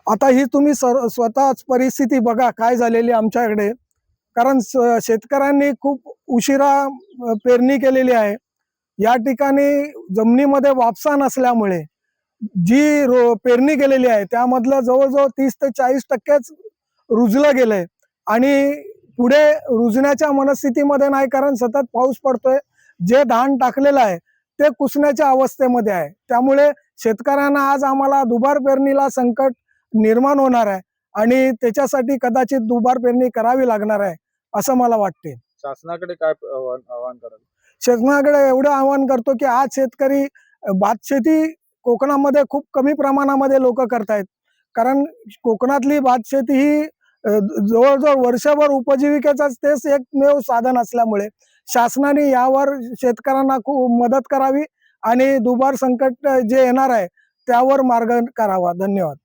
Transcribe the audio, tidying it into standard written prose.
आता ही तुम्ही स्वतःच परिस्थिती बघा काय झालेली आमच्याकडे. कारण शेतकऱ्यांनी खूप उशिरा पेरणी केलेली आहे. या ठिकाणी जमिनीमध्ये वापसा नसल्यामुळे जी पेरणी केलेली आहे त्यामधलं जवळजवळ 30 ते 40% रुजलं गेलंय आणि पुढे रुजण्याच्या मनस्थितीमध्ये नाही, कारण सतत पाऊस पडतोय. जे धान टाकलेलं आहे ते कुसण्याच्या अवस्थेमध्ये आहे. त्यामुळे शेतकऱ्यांना आज आम्हाला दुबार पेरणीला संकट निर्माण होणार आहे आणि त्याच्यासाठी कदाचित दुबार पेरणी करावी लागणार आहे असं मला वाटते. शासनाकडे काय आवाहन कराल? शासनाकडे एवढं आवाहन करतो की आज शेतकरी भात शेती कोकणामध्ये खूप कमी प्रमाणामध्ये लोक करतायत. कारण कोकणातली भात शेती ही जवळजवळ वर्षभर उपजीविकेचाच तेच एकमेव साधन असल्यामुळे शासनाने यावर शेतकऱ्यांना खूप मदत करावी आणि दुबार संकट जे येणार आहे त्यावर मार्ग करावा. धन्यवाद.